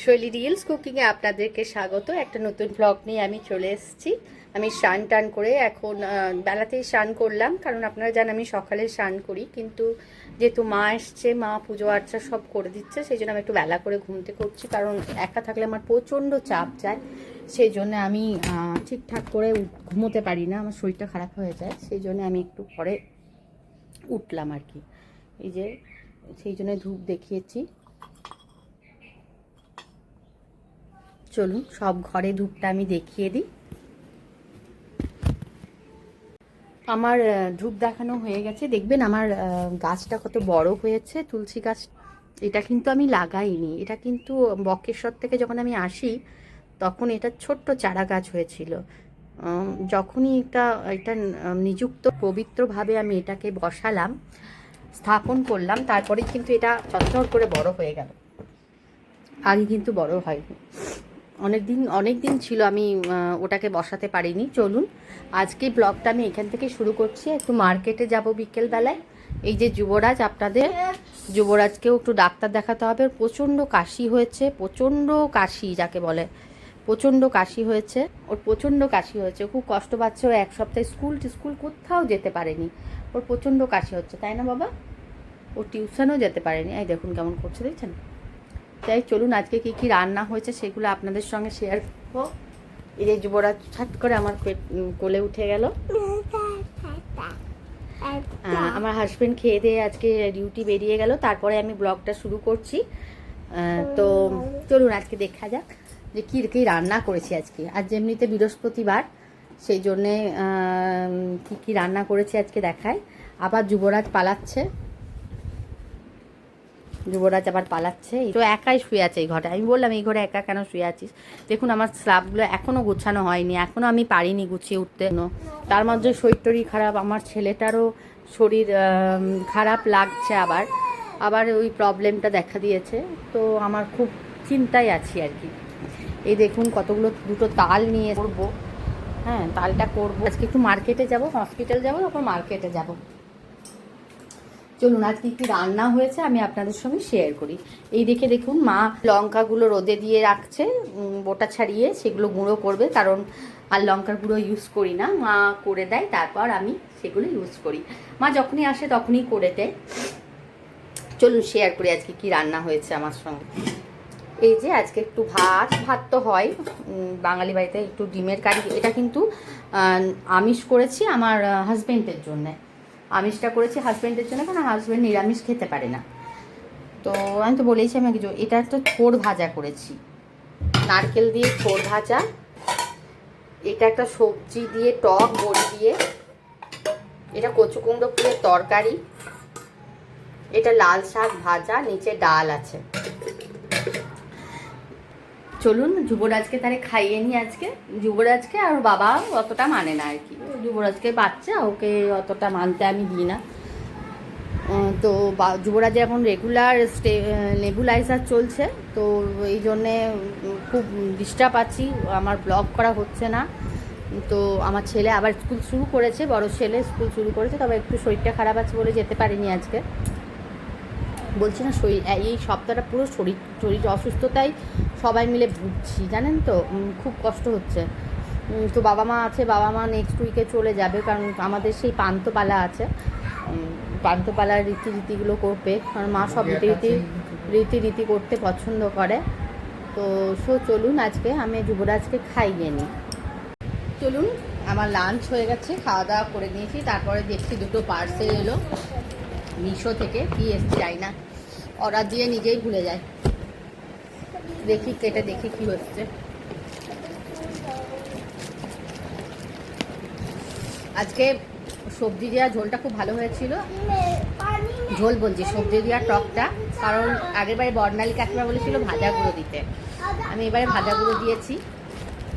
শৈলী রিলস কুকিংয়ে আপনাদেরকে স্বাগত। একটা নতুন ব্লগ নিয়ে আমি চলে এসেছি। আমি স্নান টান করে এখন বেলাতেই স্নান করলাম, কারণ আপনারা জানেন আমি সকালে স্নান করি, কিন্তু যেহেতু মা এসছে, মা পুজো আর্চা সব করে দিচ্ছে, সেই জন্য আমি একটু বেলা করে ঘুমতে করছি, কারণ একা থাকলে আমার প্রচণ্ড চাপ যায়। সেই জন্য আমি ঠিকঠাক করে ঘুমোতে পারি না, আমার শরীরটা খারাপ হয়ে যায়। সেই জন্য আমি একটু পরে উঠলাম আর কি। এই যে সেই জন্য ধূপ দেখিয়েছি। চলুন সব ঘরে ধূপটা আমি দেখিয়ে দিই। আমার ধূপ দেখানো হয়ে গেছে। দেখবেন আমার গাছটা কত বড় হয়েছে, তুলসী গাছ। এটা কিন্তু আমি লাগাইনি, এটা কিন্তু বক্রেশ্বর থেকে যখন আমি আসি তখন এটা ছোট্ট চারা গাছ হয়েছিল। যখনই এটা এটা নিযুক্ত পবিত্রভাবে আমি এটাকে বসালাম, স্থাপন করলাম, তারপরেই কিন্তু এটা চঞ্চল করে বড় হয়ে গেল। আগে কিন্তু বড় হয়নি, অনেক দিন ছিল আমি ওটাকে বসাতে পারিনি। চলুন আজকে ব্লগটা আমি এখান থেকে শুরু করছি। একটু মার্কেটে যাব বিকেলবেলায়। এই যে যুবরাজ, আপনাদের যুবরাজকেও একটু ডাক্তার দেখাতে হবে। ওর প্রচণ্ড কাশি হয়েছে, প্রচণ্ড কাশি যাকে বলে, প্রচণ্ড কাশি হয়েছে। ওর প্রচণ্ড কাশি হয়েছে, খুব কষ্ট পাচ্ছে। ও এক সপ্তাহে স্কুল কোথাও যেতে পারেনি, ওর প্রচণ্ড কাশি হচ্ছে, তাই না বাবা? ও টিউশনও যেতে পারেনি। এই দেখুন কেমন করছে, দেখছেন? তাই চলুন আজকে কি কি রান্না হয়েছে সেগুলো আপনাদের সঙ্গে শেয়ার করবো। এই যে যুবরাজ ছাট করে আমার কোলে উঠে গেল। আমার হাজবেন্ড খেয়ে দিয়ে আজকে ডিউটি বেরিয়ে গেল, তারপরে আমি ব্লগটা শুরু করছি। তো চলুন আজকে দেখা যাক যে কী কী রান্না করেছি আজকে। আজ এমনিতে বৃহস্পতিবার, সেই জন্যে কী কী রান্না করেছি আজকে দেখায়। আবার যুবরাজ পালাচ্ছে, যুবরাজ আবার পালাচ্ছে। তো একাই শুয়ে আছে এই ঘরে। আমি বললাম এই ঘরে একা কেন শুয়ে আছিস? দেখুন আমার স্ল্যাবগুলো এখনও গুছানো হয়নি, এখনও আমি পারিনি গুছিয়ে উঠতে। তার মধ্যে শরীর টরীর খারাপ, আমার ছেলেটারও শরীর খারাপ লাগছে, আবার ওই প্রবলেমটা দেখা দিয়েছে। তো আমার খুব চিন্তায় আছি আর কি। এই দেখুন কতগুলো, দুটো তাল নিয়ে করবো। হ্যাঁ, তালটা করবো আজকে। একটু মার্কেটে যাব, হসপিটাল যাব, তারপর মার্কেটে যাব। চলুন আজকে কি রান্না হয়েছে আমি আপনাদের সঙ্গে শেয়ার করি। এই দেখুন মা লঙ্কাগুলো রোদে দিয়ে রাখছে, বোটা ছাড়িয়ে সেগুলো গুঁড়ো করবে, কারণ আর লঙ্কার গুঁড়ো ইউজ করি না, মা করে দেয়, তারপর আমি সেগুলো ইউজ করি। মা যখনই আসে তখনই করে দেয়। চলুন শেয়ার করি আজকে কি রান্না হয়েছে আমার সঙ্গে। এই যে আজকে একটু ভাত তো হয় বাঙালি বাড়িতে, একটু ডিমের কারি। এটা কিন্তু আমিষ করেছি আমার হাজবেন্ডের জন্যে। আমিষটা করেছি হাজব্যান্ডের জন্য, কারণ হাজব্যান্ড নিরামিষ খেতে পারে না। তো আমি তো বলেইছি আমি কিছু। এটা একটা থোড় ভাজা করেছি, নারকেল দিয়ে থোড় ভাজা। এটা একটা সবজি দিয়ে, টক বড়ি দিয়ে। এটা কচু কুমড়ো ফুলের তরকারি। এটা লাল শাক ভাজা, নিচে ডাল আছে। চলুন যুবরাজকে তাহলে খাইয়ে নিই আজকে। যুবরাজকে আর বাবা অতটা মানে না আর কি, যুবরাজকে বাচ্চা, ওকে অতটা মানতে আমি দিই না। তো যুবরাজের এখন রেগুলার নেবুলাইজার চলছে, তো এই জন্যে খুব ডিস্টার্ব আছি, আমার ব্লগ করা হচ্ছে না। তো আমার ছেলে আবার স্কুল শুরু করেছে, বড় ছেলে স্কুল শুরু করেছে, তবে একটু শরীরটা খারাপ আছে বলে যেতে পারিনি আজকে। বলছি না, এই সপ্তাহটা পুরো শরীর অসুস্থতায় সবাই মিলে ভুগছি, জানেন তো, খুব কষ্ট হচ্ছে। তো বাবা মা আছে, বাবা মা নেক্সট উইকে চলে যাবে, কারণ আমাদের সেই পান্থপালা আছে, পান্থপালার রীতিগুলো করবে, কারণ মা সব রীতি করতে পছন্দ করে। তো চলুন আজকে আমি যুবরাজকে খাইয়ে নিই। চলুন, আমার লাঞ্চ হয়ে গেছে, খাওয়া দাওয়া করে নিয়েছি। তারপরে দেখছি দুটো পার্সেল এলো মিশো থেকে, কি এসছে যাই না, অর্ডার দিয়ে নিজেই ভুলে যায়। দেখি কেটে দেখি কি হচ্ছে। আজকে সবজি দেওয়া ঝোলটা খুব ভালো হয়েছিল। ঝোল বলছি, সবজি দেওয়া টকটা, কারণ আগের বারে বর্ণালী কাকিমা বলেছিল ভাজা গুঁড়ো দিতে, আমি এবারে ভাজা গুঁড়ো দিয়েছি।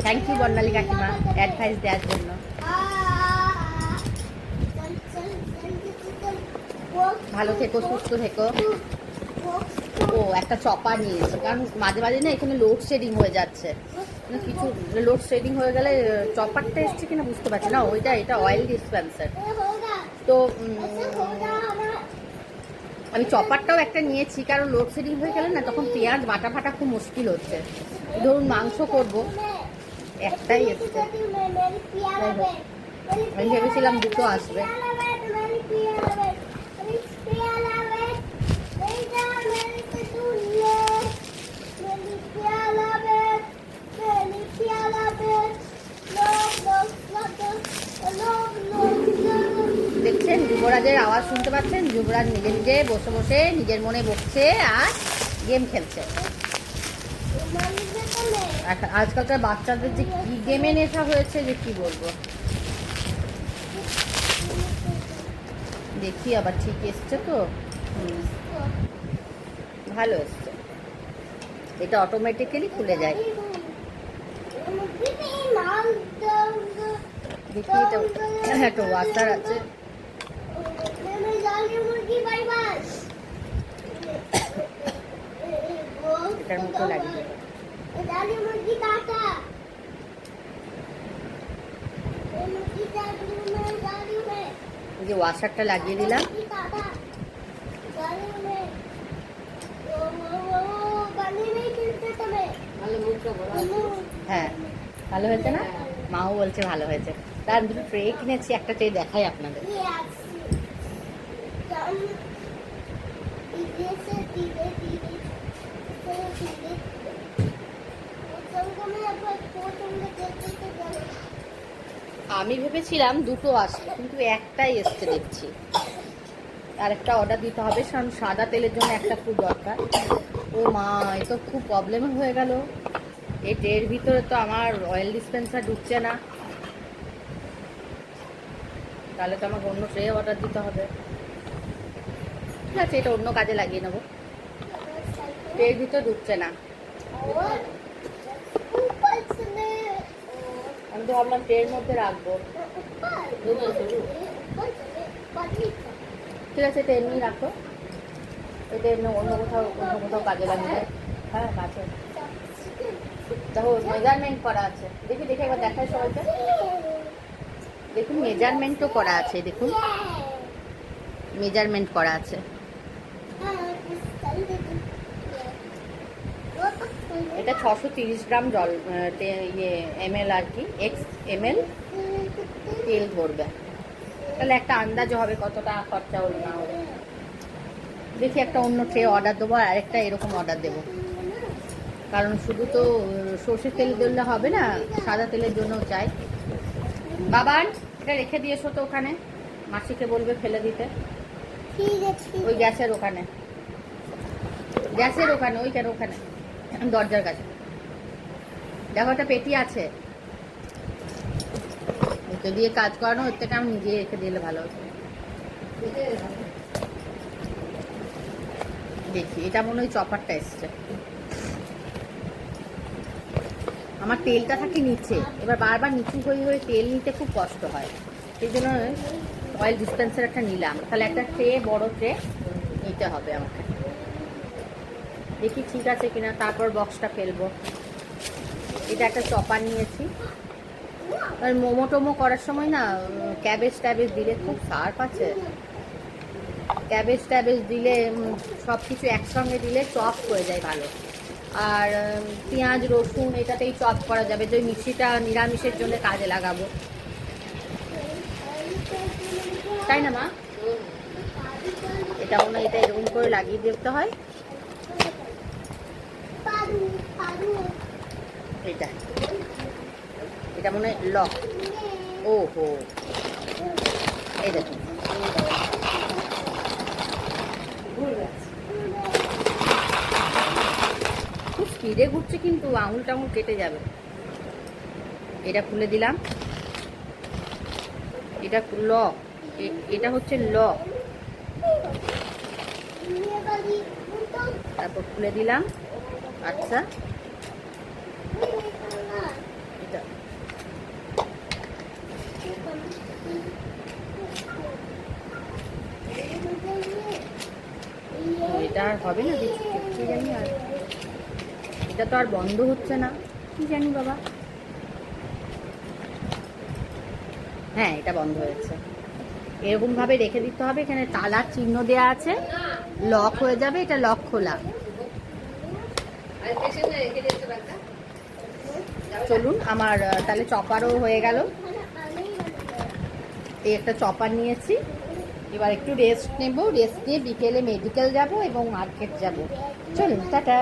থ্যাংক ইউ বর্ণালী কাকিমা অ্যাডভাইস দেওয়ার জন্য। ভালো থেকো, সুস্থ থেকো। ও একটা চপার নিয়েছি, কারণ মাঝে মাঝে না এখানে লোডশেডিং হয়ে যাচ্ছে, কিছু লোডশেডিং হয়ে গেলে চপারটা এসছে কিনা বুঝতে পারছি না। এটা অয়েল ডিসপেন্সার। তো আমি চপারটাও একটা নিয়েছি, কারণ লোডশেডিং হয়ে গেলে না তখন পেঁয়াজ বাটা ফাটা খুব মুশকিল হচ্ছে। ধরুন মাংস করব, একটাই এসছে, আমি ভেবেছিলাম দুটো আসবে। দেখছেন যুবরাজের আওয়াজ শুনতে পাচ্ছেন? যুবরাজ নিজে নিজে বসে বসে নিজের মনে বকছে আর গেম খেলছে। আজকালকার বাচ্চাদের যে কি গেমে নেশা হয়েছে যে কি বলবো। দেখি আবার ঠিক এসছে তো, ভালো এসছে। এটা অটোমেটিক্যালি খুলে যায়। দেখি এটা একটা ওয়াশার আছে। এটার মতো লাগিয়ে যে ওয়াশারটা লাগিয়ে দিলাম। হ্যাঁ ভালো হয়েছে না? মাও বলছে ভালো হয়েছে। তার দুটো ট্রে কিনেছি, একটা ট্রে দেখাই আপনাদের। আমি ভেবেছিলাম দুটো আসবে, কিন্তু একটাই এসছে দেখছি। আরেকটা অর্ডার দিতে হবে, কারণ সাদা তেলের জন্য একটা খুব দরকার। ও মা, এ তো খুব প্রবলেম হয়ে গেল। এই ট্রের ভিতরে তো আমার অয়েল ডিসপেন্সার ঢুকছে না, তাহলে তো আমাকে অন্য ট্রে অর্ডার দিতে হবে। ঠিক আছে, এটা অন্য কাজে লাগিয়ে নেবো। ট্রের ভিতরে ঢুকছে না, আমি তো ভাবলাম ট্রের মধ্যে রাখবো। ঠিক আছে, এটা এমনি রাখো, এটা এমনি অন্য কোথাও কাজে লাগবে। হ্যাঁ আছে, দেখো মেজারমেন্ট করা আছে। দেখি দেখে একবার দেখায় সবাইকে। দেখুন মেজারমেন্টও করা আছে, দেখুন মেজারমেন্ট করা আছে। এটা 630 গ্রাম জল ml আর কি, ml তেল ধরবে। তাহলে একটা আন্দাজ হবে কতটা খরচা হলো না হলো। দেখি একটা অন্য ট্রে অর্ডার দেবো, আর আরেকটা এরকম অর্ডার দেবো, কারণ শুধু তো সর্ষের তেল দিলে হবে না, সাদা তেলের জন্যও চাই। বাবান এটা রেখে দিয়েছো তো ওখানে, মাসিকে বলবে ফেলে দিতে। ওই গ্যাসের ওখানে, গ্যাসের ওখানে, ওইখানে ওখানে দরজার কাছে দেখো একটা পেটি আছে, ওকে দিয়ে কাজ করানো, ওর থেকে আমি নিজে রেখে দিলে ভালো হতো। দেখি এটা মনে হয় চপারটা এসছে। আমার তেলটা থাকে নিচে, এবার বারবার নিচু হয়ে হয়ে তেল নিতে খুব কষ্ট হয়, সেই জন্য অয়েল ডিসপেন্সার একটা নিলাম। তাহলে একটা ট্রে, বড় ট্রে নিতে হবে আমাকে। দেখি ঠিক আছে কিনা, তারপর বক্সটা ফেলবো। এটা একটা চপার নিয়েছি, আর মোমো টোমো করার সময় না ক্যাবেজ ট্যাবেজ দিলে খুব সার্ফ আছে। ক্যাবেজ ট্যাবেজ দিলে সব কিছু একসঙ্গে দিলে চপ হয়ে যায় ভালো। আর পেঁয়াজ রসুন এটাতেই চপ করা যাবে, যে মিক্সিটা নিরামিষের জন্য কাজে লাগাবো, তাই না মা? এটা মনে হয় এটা এরকম করে লাগিয়ে দিতে হয়। এটা এটা মনে হয় লক। ও হো, এই দেখুন খুব স্পিডে ঘুরছে, কিন্তু আঙুল টাঙুল কেটে যাবে। এটা খুলে দিলাম, এটা লক, এটা হচ্ছে লক। তারপর খুলে দিলাম। আচ্ছা এটা এটা আর হবে না, কি জানি। আর এটা তো আর বন্ধ হচ্ছে না, কি জানি বাবা। হ্যাঁ এটা বন্ধ হয়েছে। এরকম ভাবে রেখে দিতে হবে। এখানে তালার চিহ্ন দেয়া আছে, লক হয়ে যাবে, এটা লক খোলা। চলুন, আমার তাহলে চপারও হয়ে গেল। এই একটা চপার নিয়েছি, এবার একটু রেস্ট নেব, রেস্ট নিয়ে বিকেলে মেডিকেল যাব এবং মার্কেট যাব। চলুন, টাটা।